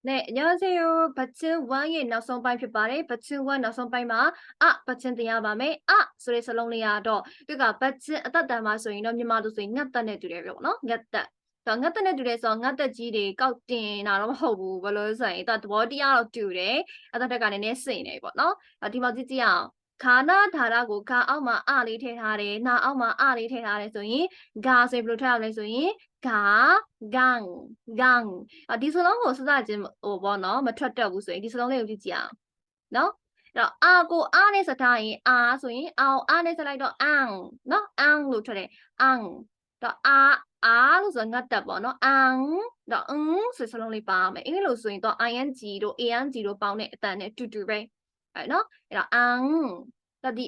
네, 안녕하세요. 버튼 1의 나선바이ဖြစ်ပါတယ်. 버튼 1 나선바이မှာ버튼တရားပါမယ်. ဆိုတဲ့စလုံးလေးကတော့သူကဘတ်ချင်းအသက်တန်မှာဆိုရင်တော့မြန်မာလိုဆိုရင်ငတ်တက်နဲ့တူတယ်ပြောနော်ငတ်တက်တော့ငတ်တက်နဲ့တူတယ်ဆိုတော့ငတ်တက်ကြီးတွေကောက်တင်တာတော့မဟုတ်ဘူးဘယ်လိုဆိုရင်သဘောတရားတော့တူတယ်အသက်တက်ကလည်းနည်းစိနေပေါ့နော်ဒီမှာကြည့်ကြည့်အောင်ခါနာဓာရကိုခါအောက်မှာလေးထည့်ထားတယ်နာအောက်မှာလေးထည့်ထားတယ်ဆိုရင်ဂါဆိုရင်ဘယ်လိုထည့်ရမလဲဆိုရင်ဂါဂန်ဂန်ဒီစလုံးကိုစစချင်းပေါ့နော်မထွက်တော့ဘူးဆိုရင်ဒီစလုံးလေးကိုကြည့်ကြည့်အောင်နော်အဲ့တော့ကိုနဲ့စထားရင်ဆိုရင်အောင်နဲ့စလိုက်တော့နော်လို့ထွက်တယ်တော့လို့ဆိုငတ်တက်ပေါ့နော်တော့ဆိုစလုံးလေးပါမယ်အင်္ဂလိပ်လိုဆိုရင်တော့ ing တို့ ang တို့ပေါင်းတဲ့အတန်နဲ့တူတူပဲအဲ့နော်အဲ့တော့တော့ဒီ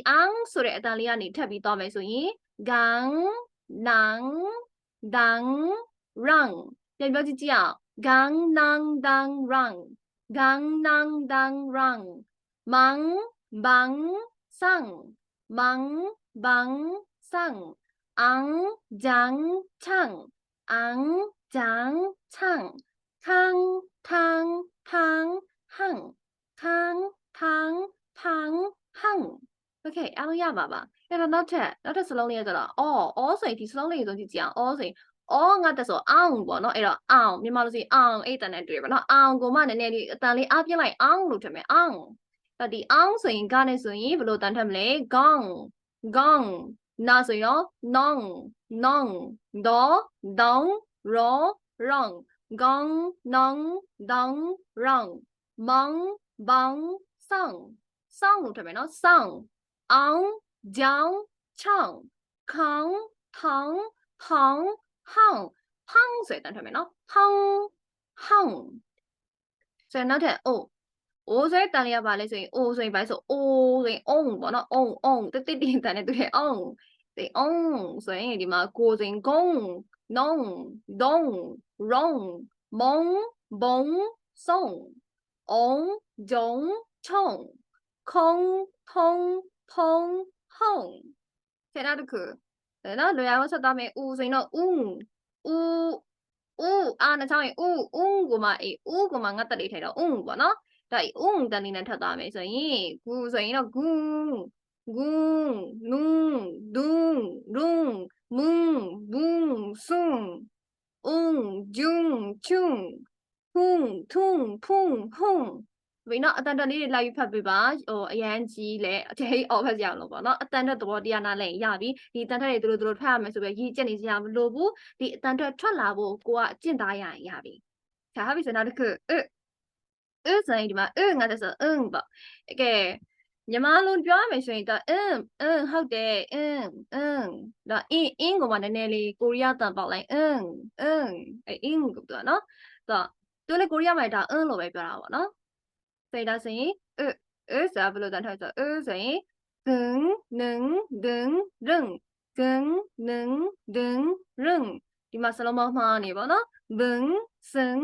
ဆိုတဲ့အတန်လေးကနေထပ်ပြီးသွားမယ်ဆိုရင်ဂန်နန်ဒန်ရန်ပြန်ပြောကြည့်ကြည့်အောင်ဂန်နန်ဒန်ရန်ဂန်နန်ဒန်ရန်芒芒上芒芒上昂江唱昂江唱康汤汤夯康汤汤夯 OK အားလုံးရပါပါအဲ့တော့နောက်ထပ်စလုံးလေးရတော့ဆိုရင်ဒီစလုံးလေးကိုကြည့်ကြအောင်ဆိုရင်ငါတက်ဆိုအောင်ပေါ့နော်အဲ့တော့အောင်မြန်မာလိုဆိုရင်အောင်အဲ့တန်နဲ့တွေ့ပါနော်အောင်ကိုမှနည်းနည်းလေးအတန်လေးအားပြလိုက်အောင်လို့ထင်မယ်အောင်ဒီအောင်ဆိုရင်ကနဲ့ဆိုရင်ဘယ်လိုတန်ထက်မလဲဂေါင်နာဆိုရင်နောင်ဒေါဒေါင်ရောရောင်ဂေါင်နောင်ဒေါင်ရောင်မောင်ဘောင်ဆောင်းလို့ထင်မယ်နော်ဆောင်းအောင်ကြောင်ချောင်းခေါင်းထောင်းဖောင်းဟောင်းဖောင်းဆိုတဲ့တန်ထက်မယ်နော်ဖောင်းဟောင်းဆိုရင်နောက်ထပ်အိုးဆိုတဲ့တန်လေးကပါလဲဆိုရင်အိုးဆိုရင်ဘာဆိုအိုးဆိုရင်အုံပေါ့နော်အုံတိတိတန်နဲ့တွေ့အုံဆိုရင်အုံဆိုရင်ဒီမှာကိုဆိုရင်ဂုံနုံဒုံရုံမုံဘုံဆုံအုံဂျုံချုံခုံထုံဖုံဟုံဆရာတို့ကနော်လွယ်အောင်ဆက်သွားမယ်ဦးဆိုရင်တော့ဦးနဲ့ချောင်းရင်ဦးကိုမှငတ်တက်လေးထဲတော့ဦးပေါ့နော်ဒါတန်လေးနဲ့ထပ်သွားမယ်ဆိုရင်ဂူဆိုရင်တော့ဂူနုဒုံရုံမုံဘူးဆွန်ဂျုံချုံဖုံထုံဖုံဟုံဘယ်နော်အတန်တန်လေးတွေလိုက်ဖတ်ပေးပါအရန်ကြီးလဲအသေးအော်ဖတ်ကြအောင်လို့ပေါ့နော်အတန်တက်သဘောတရားနားလဲရပြီဒီအတန်တက်တွေတို့ဖတ်ရမယ်ဆိုပြီးရေးချက်နေစရာမလိုဘူးဒီအတန်တက်ထွက်လာဖို့ကိုကအကျင့်သားရရင်ရပြီဒါဟာပြီဆိုနောက်တစ်ခုဆိုရင်ဒီမှာငါတက်ဆိုပေါ့ကဲမြန်မာလိုပြောရမယ်ဆိုရင်တော့ဟုတ်တယ်တော့အင်းကိုမှနည်းနည်းလေးကိုရီးယားတန်ပေါက်လိုက်အင်းကိုပြောနော်တော့သူလည်းကိုရီးယားမှာဒါလို့ပဲပြောတာပေါ့နော်ဆိုရင်ဒါဆိုရင်ဆိုတာဘယ်လိုတန်ထွက်ဆိုဆိုရင်ဂင်နင်းဒင်းရင်ဂင်နင်းဒင်းရင်ဒီမှာစလုံးပေါင်းမှားနေပေါ့နော်ဘင်စင်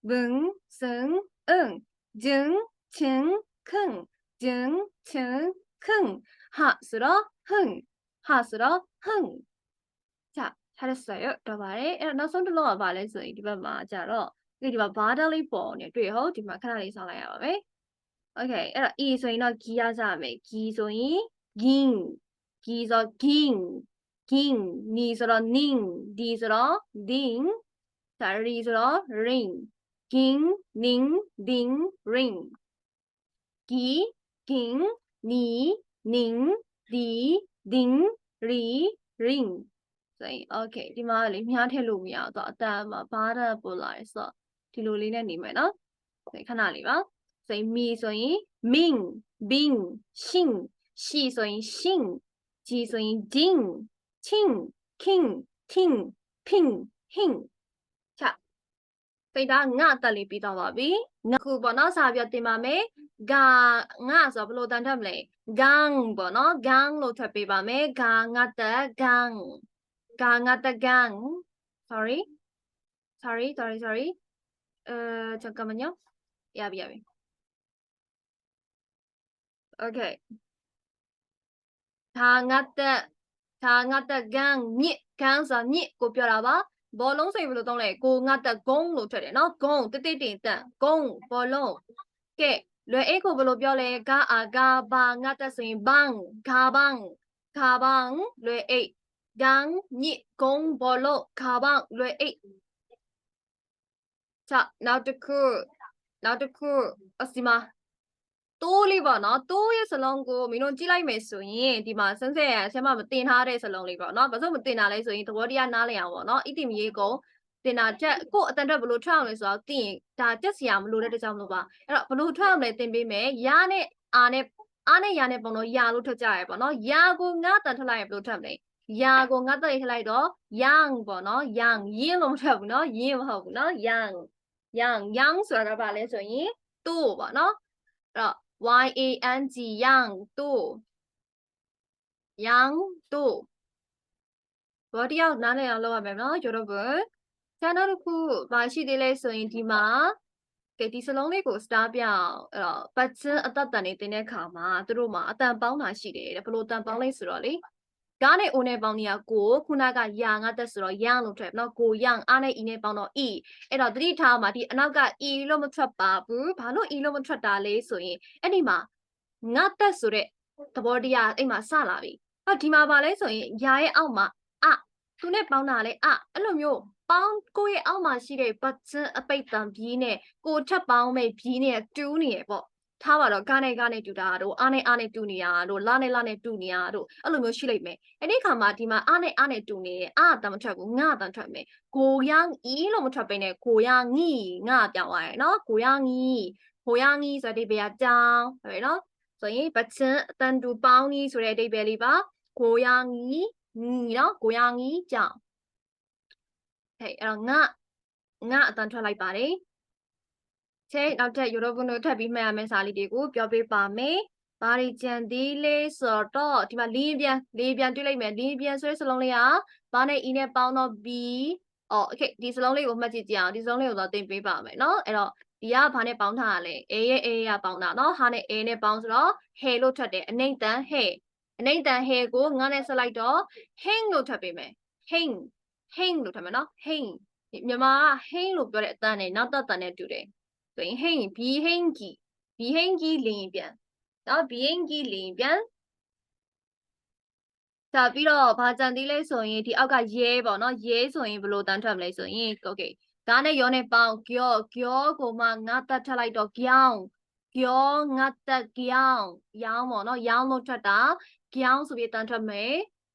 ဘင်စင်ဂျင်းချင်းခင်းဂျင်းချင်းခင်းဟာဆိုတော့ဟင်း자 잘했어요တော့ပါတယ်အဲ့တော့နောက်ဆုံးတစ်လုံးကဘာလဲဆိုရင်ဒီဘက်မှာကြတော့ဒီမှာဘားတယ်လေးပေါ်နေတွေ့ဟုတ်ဒီမှာခဏလေးဆောင်းလိုက်ရပါမယ်โอเคအဲ့တော့ e ဆိုရင်တော့ gi ရကြမယ် gi ဆိုရင် ging gi ဆို ging ni ဆိုတော့ ning d ဆိုတော့ ding ဒါ ri ဆိုတော့ ring ging ning ding ring gi ging ni ning di ding ri ring ဆိုရင် okay ဒီမှာလေမြားထည့်လို့မရတော့အတန်မှာဘားတယ်ပေါ်လာတယ်ဆိုတော့ဒီလိုလေးနဲ့နေမယ်နော်ခဏလေးပါ所以咪所以命病信喜所以信吉所以金庆king ting ping hing ချစိတ်သားငါတက်လေးပြီးတော့ပါပြီငါခုပေါ့နော်စာပြတင်ပါမယ်ဂါငါဆိုဘယ်လိုတန်ထပ်မလဲဂန်းပေါ့နော်ဂန်းလို့ထပ်ပေးပါမယ်ဂါငါတက်ဂန်းsorry 잠깐만요 야비 okay ဒါငါတက်ဂန်းညစ်ဂန်းဆိုညစ်ကိုပြောတာပါ ဘောလုံးဆိုရင်ဘယ်လိုသုံးလဲကိုငါတက်ဂုံးလို့ထွက်တယ်နော်ဂုံးတိတိတင်တန်ဂုံးဘောလုံးကဲလွယ်အိတ်ကိုဘယ်လိုပြောလဲဂါအာဂါဘာငါတက်ဆိုရင်ဘန်းဂါဘန်းဂါဘန်းလွယ်အိတ်ဂန်းညစ်ဂုံးဘောလုံးဂါဘန်းလွယ်အိတ်နောက်တစ်ခုအစီမတိုးလေးပေါ့နော်တိုးရဲ့စလုံးကိုမင်းတို့ကြည့်လိုက်မယ်ဆိုရင်ဒီမှာဆန်းဆက်ရဆရာမမတင်ထားတဲ့စလုံးလေးပေါ့နော်ဘာလို့မတင်တာလဲဆိုရင်သဘောတရားနားလည်အောင်ပေါ့နော်ဣတိမရေကုံတင်တာချက်ကိုအတန်တက်ဘလို့ထွက်အောင်လဲဆိုတော့သိရင်ဒါတက်စရာမလိုတဲ့တကြောင်မလို့ပါအဲ့တော့ဘလို့ထွက်အောင်လဲတင်ပေးမယ်ရနဲ့အားနဲ့ရနဲ့ပုံတော့ရလို့ထွက်ကြရပေါ့နော်ရကိုငါတန်ထွက်လိုက်ရင်ဘလို့ထွက်မလဲရကိုငါတက်ထွက်လိုက်တော့ yang ပေါ့နော် yang ရင်းလို့မထွက်ဘူးနော်ရင်းမဟုတ်ဘူးနော် yang ဆိုတာကဘာလဲဆိုရင်တိုးပေါ့နော်အဲ့တော့yang yang တိုးဘောတယောက်နားလည်အောင်လုပ်ရမယ်နော်여러분ကျန်တော့တစ်ခုဘာရှိသေးလဲဆိုရင်ဒီမှာကဲဒီစလုံးလေးကိုစတားပြအောင်အဲ့တော့ပတ်ချင်းအသက်တန်နေတင်တဲ့ခါမှာသူတို့မှာအတန်ပေါင်းတာရှိတယ်တဲ့ဘလို့တန်ပေါင်းလဲဆိုတော့လေကားနဲ့အိုနဲ့ပေါင်းနေရကိုခုနကယာငါတက်ဆိုတော့ရန်လို့ထွက်နော်ကိုရန်အားနဲ့အီနဲ့ပေါင်းတော့အီအဲ့တော့သတိထားမှာဒီအနောက်က အီလို့မထွက်ပါဘူးဘာလို့အီလို့မထွက်တာလဲဆိုရင်အဲ့ဒီမှာငါတက်ဆိုတဲ့သဘောတရားအိမ်မှာစလာပြီဟောဒီမှာပါလဲဆိုရင်ယာရဲ့အောက်မှာသူနဲ့ပေါင်းတာလေအဲ့လိုမျိုးပေါင်းကိုရဲ့အောက်မှာရှိတဲ့ပတ်ချင်းအပိတ်တံဘီးနဲ့ကိုထပ်ပေါင်းမဲ့ဘီးနဲ့တူးနေရပေါ့ထားပါတော့ကားနဲ့တူတာတို့အားနဲ့တူနေရတို့လာနဲ့တူနေရတို့အဲ့လိုမျိုးရှိလိမ့်မယ်အဲ့ဒီခါမှာဒီမှာအားနဲ့တူနေတယ်အတန်မထွက်ဘူးငါတန်ထွက်မယ်ကိုရန်အီလို့မထွက်ပိနဲ့ကိုရန်ငီငါပြောင်းသွားရယ်နော်ကိုရန်ငီဆိုတဲ့အဓိပ္ပာယ်အကြောင်းဟုတ်ပြီနော်ဆိုရင်ပတ်ချင်းအတန်တူပေါင်းနီးဆိုတဲ့အဓိပ္ပာယ်လေးပါကိုရန်ငီနော်ကိုရန်ငီကြောင့်ဟဲ့အဲ့တော့ငါအတန်ထွက်လိုက်ပါတယ်နောက်ထပ်여러분တို့ထပ်ပြီးမှတ်ရမယ့်စာလေးတွေကိုပြောပေးပါမယ်။ဘာတွေကြံသေးလဲဆိုတော့ဒီမှာလေးပြန်တွေ့လိုက်မယ်လေးပြန်ဆိုတဲ့စလုံးလေးကဘာနဲ့ e နဲ့ပေါင်းတော့ b okay ဒီစလုံးလေးကိုမှတ်ကြည့်ကြအောင်ဒီစလုံးလေးကိုတော့သင်ပေးပါမယ်နော်အဲ့တော့ဒီကဘာနဲ့ပေါင်းထားရလဲ a ရဲ့ a ရပေါင်းတာနော်ဟာနဲ့ a နဲ့ပေါင်းဆိုတော့ he လို့ထွက်တယ်အနိမ့်တန် he ကိုငါနဲ့ဆက်လိုက်တော့ hing လို့ထွက်ပေးမယ် hing လို့ထွက်မယ်နော် hing မြန်မာက hing လို့ပြောတဲ့အတန်းနဲ့နောက်တန်းနဲ့တူတယ်ဆိုရင် hing ဘီဟင်းကြီးလင်းပြန်နော်ဘီဟင်းကြီးလင်းပြန်ပြီးတော့ဘာကြံသေးလဲဆိုရင်ဒီအောက်ကရဲပေါ့နော်ရဲဆိုရင်ဘယ်လိုတန်းထွက်မလဲဆိုရင် okay ဒါနဲ့ရောနဲ့ပေါင်းကျောကိုမှငါတက်ထပ်လိုက်တော့ကြောင်းငါတက်ကြောင်းရောင်းပေါ့နော်ရောင်းလို့ထွက်တာကြောင်းဆိုပြီးတန်းထွက်မယ်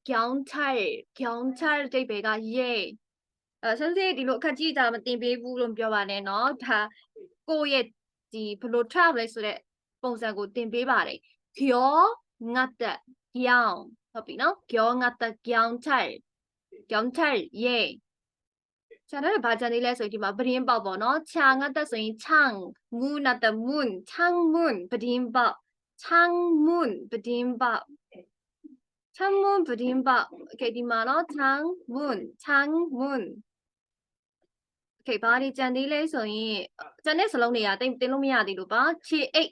ကြောင်းချိုက်တိတ်ပဲကရဲဆန်းစေးဒီလိုအခက်ကြီးတာမတင်ပေးဘူးလို့ပြောပါနဲ့နော်ဒါကိုရဲ့ဒီဘယ်လိုထွက်မလဲဆိုတဲ့ပုံစံကိုတင်ပေးပါတယ်ကျောငါတက်ကြောင်းဟုတ်ပြီနော်ကျောငါတက်ကြောင်းချိုက်ရဲကျန်တဲ့ဘာကြံလေးလဲဆိုရင်ဒီမှာပဒင်းပေါက်ပေါ့နော်ခြာငါတက်ဆိုရင်ချန်းငူနာတမွန်းချန်းမွန်းပဒင်းပေါက်ချန်းမွန်းပဒင်းပေါက်okay ဒီမှာနော်ချန်းမွန်းokay ဘာဒီကြံသေးလဲဆိုရင်ကျန်တဲ့စလုံးတွေကတင်လို့မရသေးလို့ပါခြေအိတ်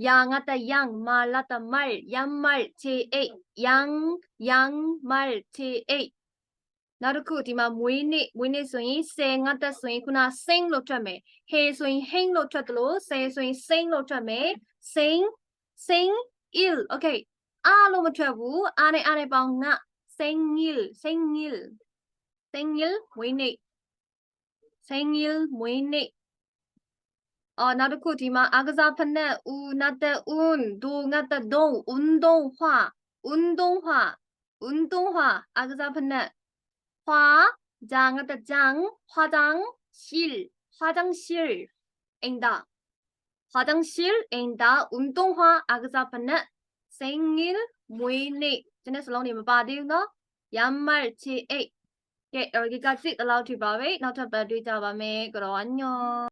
ယာငါတယန်မာလာတမိုင်ယမ်မိုင်ခြေအိတ်ယန်မိုင်ခြေအိတ်နောက်တစ်ခုဒီမှာမွေးနေ့ဆိုရင်ဆယ်ငါတက်ဆိုရင်ခုနစိမ့်လို့ထွက်မယ်ဟေဆိုရင်ဟိန်းလို့ထွက်တယ်လို့ဆယ်ဆိုရင်စိမ့်လို့ထွက်မယ်စိမ့် il okay အားလို့မထွက်ဘူးအားနဲ့ပေါင်းငါစိမ့် il မွေးနေ့နောက်တစ်ခုဒီမှာအားကစားဖက်နဲ့ဦးနတ်တဲ့ဦးဒူငတ်တဲ့ဒုံ運動化အားကစားဖက်နဲ့花장的장 화장실 인다 운동화 아그사판은 생일 모이니 전에 슬롱이 뭐바디노 양말 치에 여기까지 알아두바웨이 나타봐두자바메 그럼 안녕